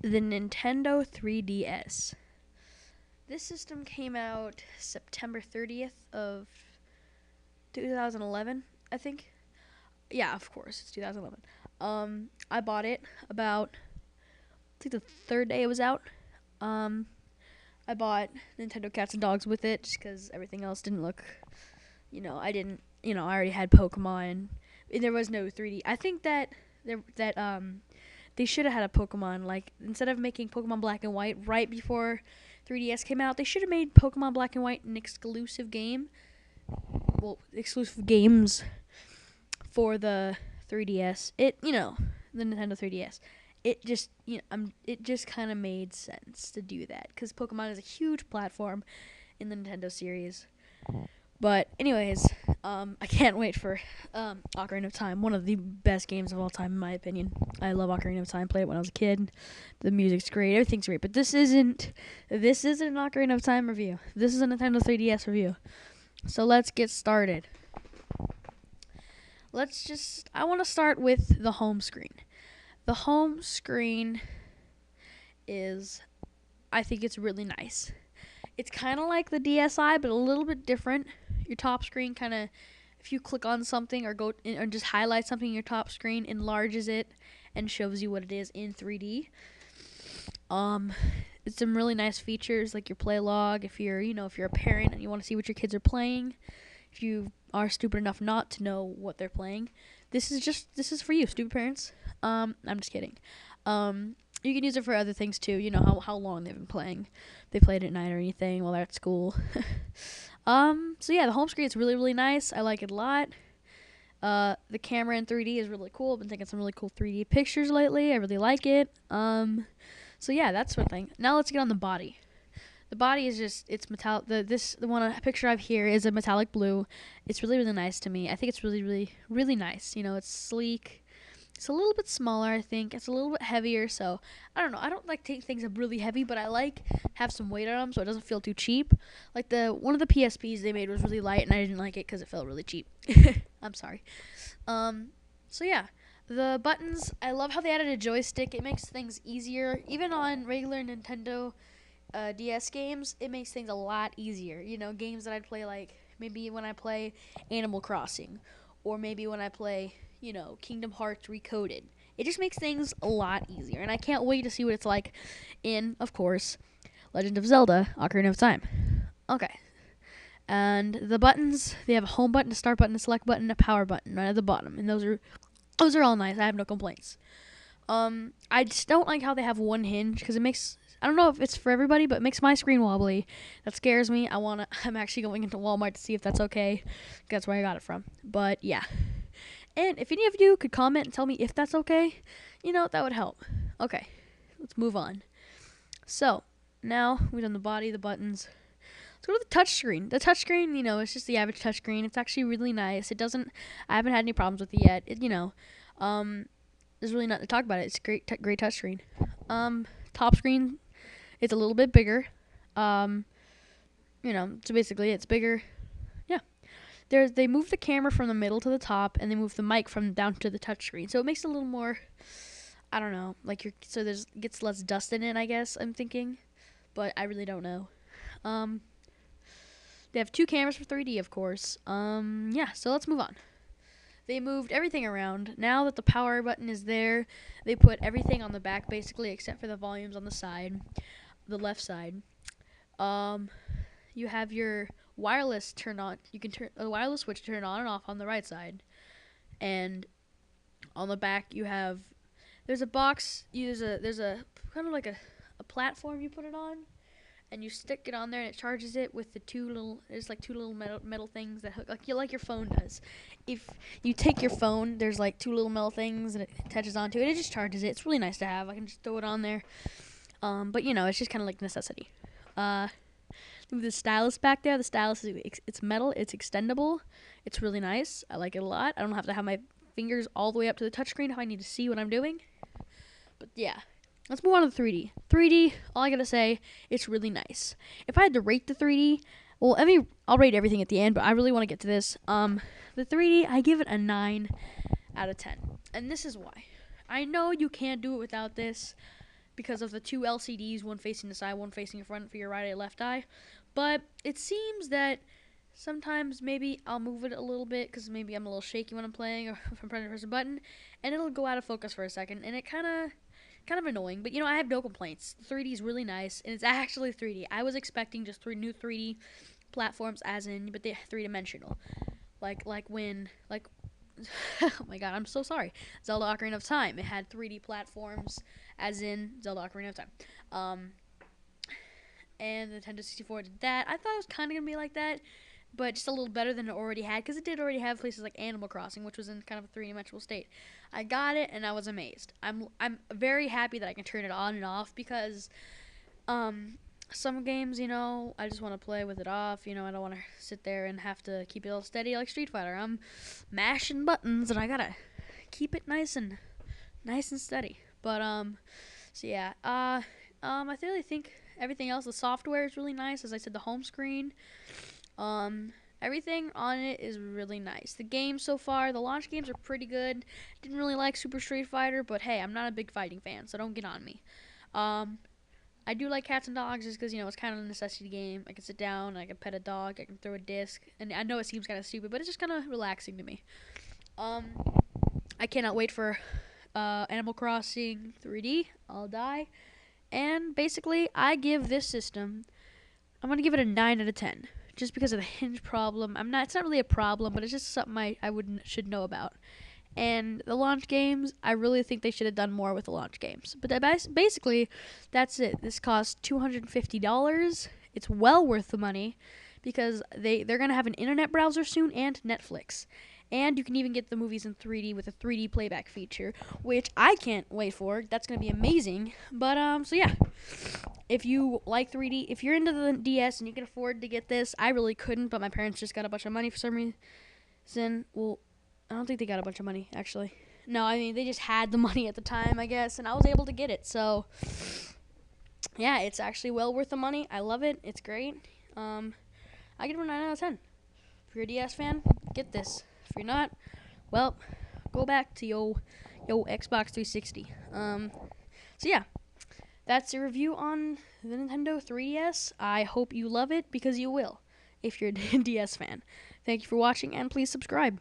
the Nintendo 3DS. This system came out September 30th of 2011, I think. Yeah, of course, it's 2011. I bought it about, I think, the third day it was out. Um, I bought Nintendo Cats and Dogs with it just because everything else didn't look, I didn't, I already had Pokemon. And there was no 3D. I think that they should have had a Pokemon, like, instead of making Pokemon Black and White right before 3DS came out, they should have made Pokemon Black and White an exclusive game. Well, exclusive games for the 3DS. The Nintendo 3DS. It just, it just kind of made sense to do that because Pokemon is a huge platform in the Nintendo series. But anyways, I can't wait for Ocarina of Time, one of the best games of all time in my opinion. I love Ocarina of Time. Played it when I was a kid. The music's great. Everything's great. But this isn't an Ocarina of Time review. This is a Nintendo 3DS review. So let's get started. I want to start with the home screen. The home screen I think it's really nice. It's kind of like the DSi, but a little bit different. Your top screen kind of, if you click on something or just highlight something in your top screen, enlarges it and shows you what it is in 3D. It's some really nice features like your play log. If you're a parent and you want to see what your kids are playing, if you are stupid enough not to know what they're playing, this is for you, stupid parents. I'm just kidding. You can use it for other things too. You know how long they've been playing. They played at night or anything while they're at school. So yeah, the home screen is really, really nice. I like it a lot. The camera in 3D is really cool. I've been taking some really cool 3D pictures lately. I really like it. So yeah, that sort of thing. Now let's get on the body. The body is it's metallic. The picture I have here is a metallic blue. It's really, really nice to me. I think it's really, really, really nice. It's sleek. It's a little bit smaller, I think. It's a little bit heavier, so I don't know. I don't like take things up really heavy, but I like have some weight on them so it doesn't feel too cheap. Like one of the PSPs they made was really light, and I didn't like it because it felt really cheap. I'm sorry. So yeah, the buttons. I love how they added a joystick. It makes things easier, even on regular Nintendo DS games. It makes things a lot easier. Games that I'd play, like maybe when I play Animal Crossing, or maybe when I play Kingdom Hearts Recoded. It just makes things a lot easier, and I can't wait to see what it's like in, of course, Legend of Zelda: Ocarina of Time. Okay. And the buttons, they have a home button, a start button, a select button, a power button right at the bottom, and those are all nice. I have no complaints. I just don't like how they have one hinge because I don't know if it's for everybody, but it makes my screen wobbly. That scares me. I'm actually going into Walmart to see if that's okay. That's where I got it from. But yeah. And if any of you could comment and tell me if that's okay, that would help. Okay, let's move on. So, now we've done the body, the buttons. Let's go to the touchscreen. The touchscreen, it's just the average touchscreen. It's actually really nice. I haven't had any problems with it yet. There's really nothing to talk about it. It's great touchscreen. Top screen, it's a little bit bigger. So basically it's bigger. Yeah. They move the camera from the middle to the top, and they move the mic from down to the touchscreen. So it makes it a little more, I don't know, gets less dust in it, I guess, I'm thinking. But I really don't know. They have two cameras for 3D, of course. Yeah, so let's move on. They moved everything around. Now that the power button is there, they put everything on the back, basically, except for the volumes on the side, the left side. You have your wireless turned on. You can turn a wireless switch turn on and off on the right side, and on the back there's a box. There's a kind of like a platform you put it on, and you stick it on there, and it charges it with there's like two little metal things that hook, like your phone does. If you take your phone, there's like two little metal things, and it attaches onto it. It just charges it. It's really nice to have. I can just throw it on there. But it's just kind of like necessity. The stylus back there. The stylus it's metal. It's extendable. It's really nice. I like it a lot. I don't have to have my fingers all the way up to the touchscreen if I need to see what I'm doing. But yeah, let's move on to the 3D. 3D. All I gotta say, it's really nice. If I had to rate the 3D, well, I'll rate everything at the end, but I really want to get to this. The 3D, I give it a 9 out of 10, and this is why. I know you can't do it without this. because of the two LCDs, one facing the side, one facing in front for your right eye, left eye. But it seems that sometimes maybe I'll move it a little bit because maybe I'm a little shaky when I'm playing or if I'm trying to press a button, and it'll go out of focus for a second, and it kind of annoying. But I have no complaints. 3D is really nice, and it's actually 3D. I was expecting just new 3D platforms, but they're three-dimensional. Like when oh my god, I'm so sorry. Zelda Ocarina of Time. It had 3D platforms, as in Zelda Ocarina of Time. And the Nintendo 64 did that. I thought it was kind of going to be like that, but just a little better than it already had, because it did already have places like Animal Crossing, which was in kind of a three-dimensional state. I got it, and I was amazed. I'm very happy that I can turn it on and off, because some games, I just want to play with it off. I don't want to sit there and have to keep it all steady like Street Fighter. I'm mashing buttons, and I gotta keep it nice and steady. But so yeah, I really think everything else, the software is really nice. As I said, the home screen, everything on it is really nice. The games so far, the launch games are pretty good. Didn't really like Super Street Fighter, but hey, I'm not a big fighting fan, so don't get on me. I do like Cats and Dogs just because, it's kind of a necessity game. I can sit down, I can pet a dog, I can throw a disc. And I know it seems kind of stupid, but it's just kind of relaxing to me. I cannot wait for Animal Crossing 3D. I'll die. And basically, I give this system, I'm going to give it a 9 out of 10. Just because of the hinge problem. It's not really a problem, but it's just something I should know about. And the launch games, I really think they should have done more with the launch games. But basically, that's it. This cost $250. It's well worth the money because they're going to have an internet browser soon and Netflix. And you can even get the movies in 3D with a 3D playback feature, which I can't wait for. That's going to be amazing. But, so yeah. If you like 3D, if you're into the DS and you can afford to get this, I really couldn't, but my parents just got a bunch of money for some reason. Well, I don't think they got a bunch of money, actually. No, I mean, they just had the money at the time, I guess, and I was able to get it. So, yeah, it's actually well worth the money. I love it. It's great. I give it a 9 out of 10. If you're a DS fan, get this. If you're not, well, go back to yo Xbox 360. So, yeah, that's a review on the Nintendo 3DS. I hope you love it, because you will if you're a DS fan. Thank you for watching, and please subscribe.